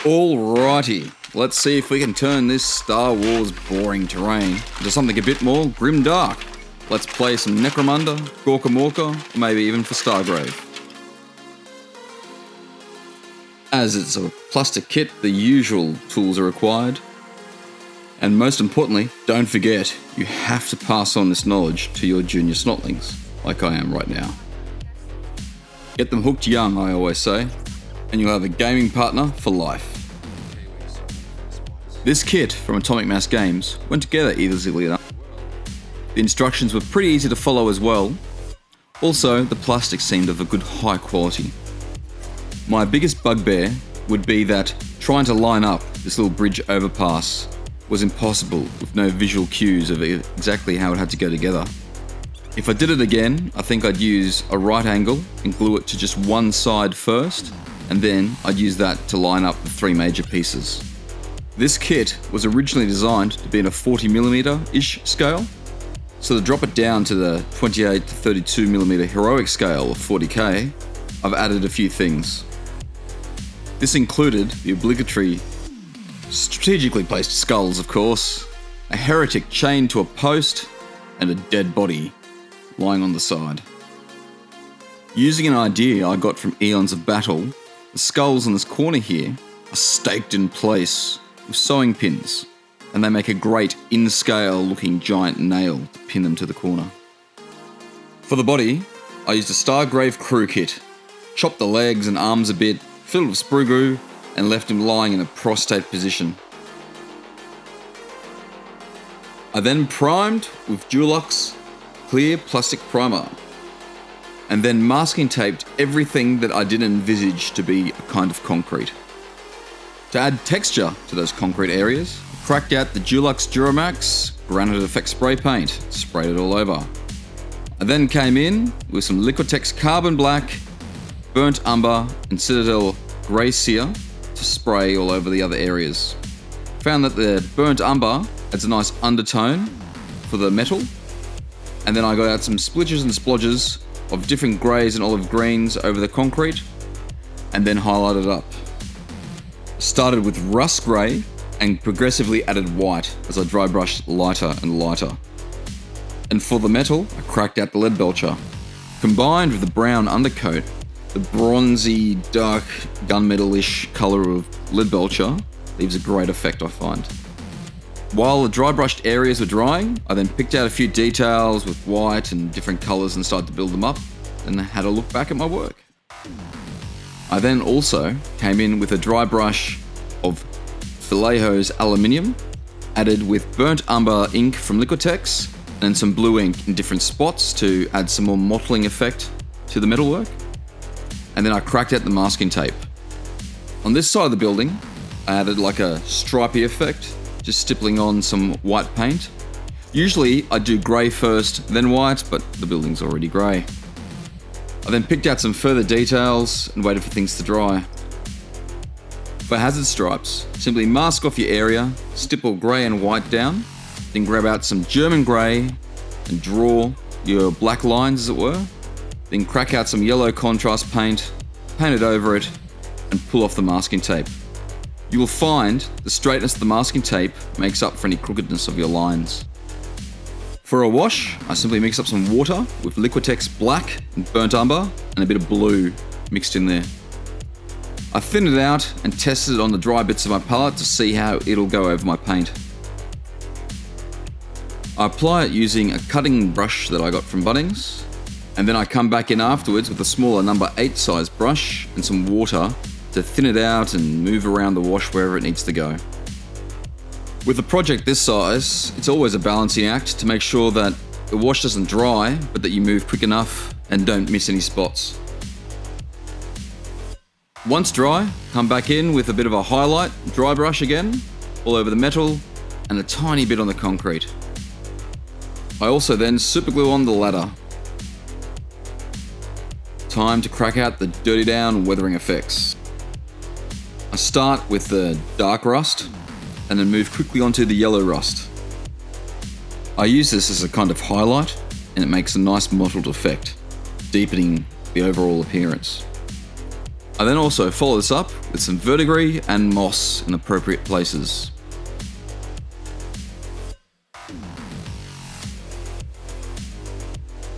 Alrighty, let's see if we can turn this Star Wars boring terrain into something a bit more grimdark. Let's play some Necromunda, Gorkamorka, or maybe even for stargrave. As it's a plastic kit, the usual tools are required. And most importantly, don't forget, you have to pass on this knowledge to your junior snotlings, like I am right now. Get them hooked young, I always say, and you'll have a gaming partner for life. This kit from Atomic Mass Games went together easily enough. The instructions were pretty easy to follow as well. Also, the plastic seemed of a good high quality. My biggest bugbear would be that trying to line up this little bridge overpass was impossible with no visual cues of exactly how it had to go together. If I did it again, I think I'd use a right angle and glue it to just one side first, and then I'd use that to line up the three major pieces. This kit was originally designed to be in a 40mm-ish scale, so to drop it down to the 28 to 32mm heroic scale of 40k, I've added a few things. This included the obligatory strategically placed skulls, of course, a heretic chained to a post, and a dead body lying on the side. Using an idea I got from Eons of Battle, the skulls in this corner here are staked in place with sewing pins, and they make a great in-scale looking giant nail to pin them to the corner. For the body, I used a stargrave crew kit, chopped the legs and arms a bit, filled with sprue glue, and left him lying in a prostrate position. I then primed with Dulux clear plastic primer, and then masking taped everything that I didn't envisage to be a kind of concrete. To add texture to those concrete areas, I cracked out the Dulux Duramax granite effect spray paint, sprayed it all over. I then came in with some liquitex carbon black, burnt umber, and Citadel grey sear to spray all over the other areas. Found that the burnt umber adds a nice undertone for the metal, and then I got out some splitches and splodges of different greys and olive greens over the concrete, and then highlighted up. Started with rust grey and progressively added white as I dry brushed lighter and lighter. And for the metal, I cracked out the lead belcher. Combined with the brown undercoat, the bronzy, dark, gunmetal-ish colour of lead belcher leaves a great effect, I find. While the dry brushed areas were drying, I then picked out a few details with white and different colours and started to build them up, and had a look back at my work. I then also came in with a dry brush of Vallejo's aluminium, added with burnt umber ink from liquitex, and some blue ink in different spots to add some more mottling effect to the metalwork. And then I cracked out the masking tape. On this side of the building, I added like a stripy effect, just stippling on some white paint. Usually I do grey first, then white, but the building's already grey. I then picked out some further details and waited for things to dry. For hazard stripes, simply mask off your area, stipple grey and white down, then grab out some German grey and draw your black lines, as it were. Then crack out some yellow contrast paint, paint it over it, and pull off the masking tape. You will find the straightness of the masking tape makes up for any crookedness of your lines. For a wash, I simply mix up some water with liquitex black and burnt umber and a bit of blue mixed in there. I thinned it out and tested it on the dry bits of my palette to see how it'll go over my paint. I apply it using a cutting brush that I got from Bunnings, and then I come back in afterwards with a smaller number 8 size brush and some water to thin it out and move around the wash wherever it needs to go. With a project this size, it's always a balancing act to make sure that the wash doesn't dry, but that you move quick enough and don't miss any spots. Once dry, come back in with a bit of a highlight, dry brush again, all over the metal, and a tiny bit on the concrete. I also then super glue on the ladder. Time to crack out the dirty down weathering effects. I start with the dark rust, and then move quickly onto the yellow rust. I use this as a kind of highlight, and it makes a nice mottled effect, deepening the overall appearance. I then also follow this up with some verdigris and moss in appropriate places.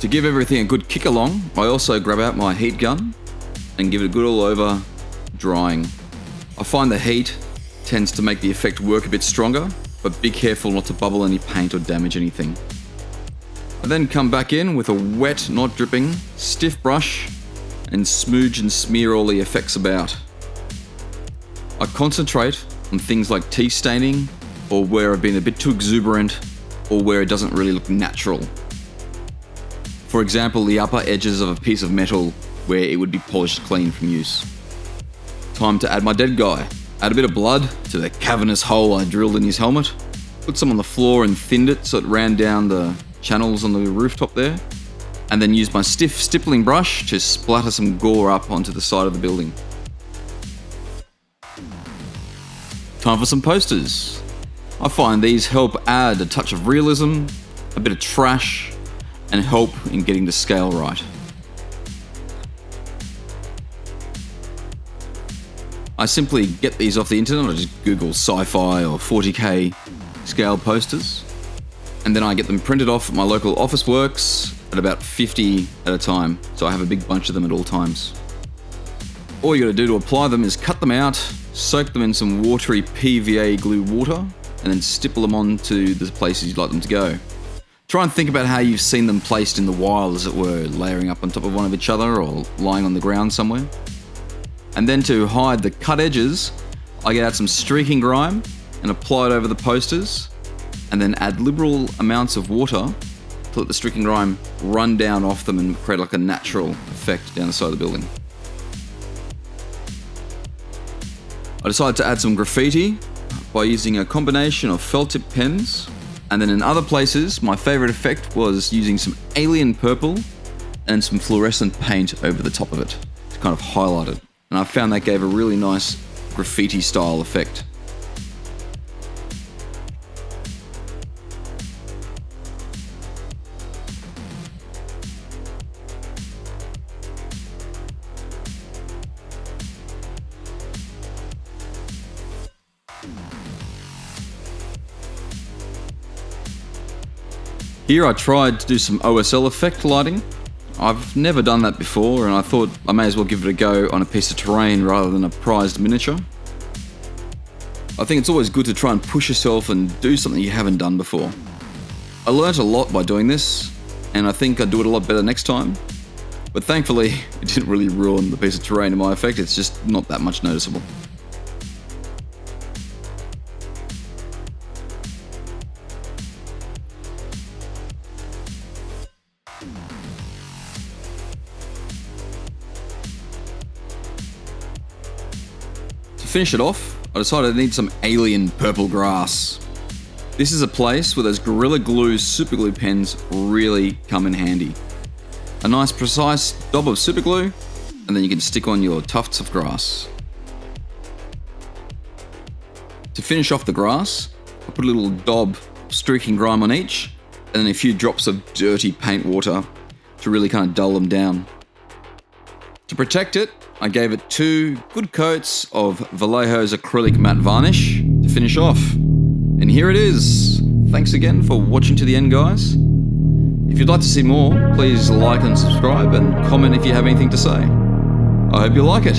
To give everything a good kick along, I also grab out my heat gun and give it a good all over drying. I find the heat tends to make the effect work a bit stronger, but be careful not to bubble any paint or damage anything. I then come back in with a wet, not dripping, stiff brush and smooge and smear all the effects about. I concentrate on things like tea staining, or where I've been a bit too exuberant, or where it doesn't really look natural. For example, the upper edges of a piece of metal where it would be polished clean from use. Time to add my dead guy. Add a bit of blood to the cavernous hole I drilled in his helmet, put some on the floor and thinned it so it ran down the channels on the rooftop there, and then use my stiff stippling brush to splatter some gore up onto the side of the building. Time for some posters. I find these help add a touch of realism, a bit of trash, and help in getting the scale right. I simply get these off the internet. I just Google sci-fi or 40k scale posters, and then I get them printed off at my local office works at about 50 at a time, so I have a big bunch of them at all times. All you gotta do to apply them is cut them out, soak them in some watery PVA glue water, and then stipple them onto the places you'd like them to go. Try and think about how you've seen them placed in the wild, as it were, layering up on top of one of each other or lying on the ground somewhere. And then to hide the cut edges, I get out some streaking grime and apply it over the posters, and then add liberal amounts of water to let the streaking grime run down off them and create like a natural effect down the side of the building. I decided to add some graffiti by using a combination of felt tip pens, and then in other places, my favorite effect was using some alien purple and some fluorescent paint over the top of it to kind of highlight it. And I found that gave a really nice graffiti style effect. Here I tried to do some OSL effect lighting. I've never done that before, and I thought I may as well give it a go on a piece of terrain rather than a prized miniature. I think it's always good to try and push yourself and do something you haven't done before. I learnt a lot by doing this, and I think I'd do it a lot better next time. But thankfully, it didn't really ruin the piece of terrain in my effect, it's just not that much noticeable. To finish it off, I decided I need some alien purple grass. This is a place where those Gorilla Glue super glue pens really come in handy. A nice precise dob of super glue, and then you can stick on your tufts of grass. To finish off the grass, I put a little dob of streaking grime on each, and then a few drops of dirty paint water to really kind of dull them down. To protect it, I gave it 2 good coats of Vallejo's acrylic matte varnish to finish off. And here it is. Thanks again for watching to the end, guys. If you'd like to see more, please like and subscribe and comment if you have anything to say. I hope you like it.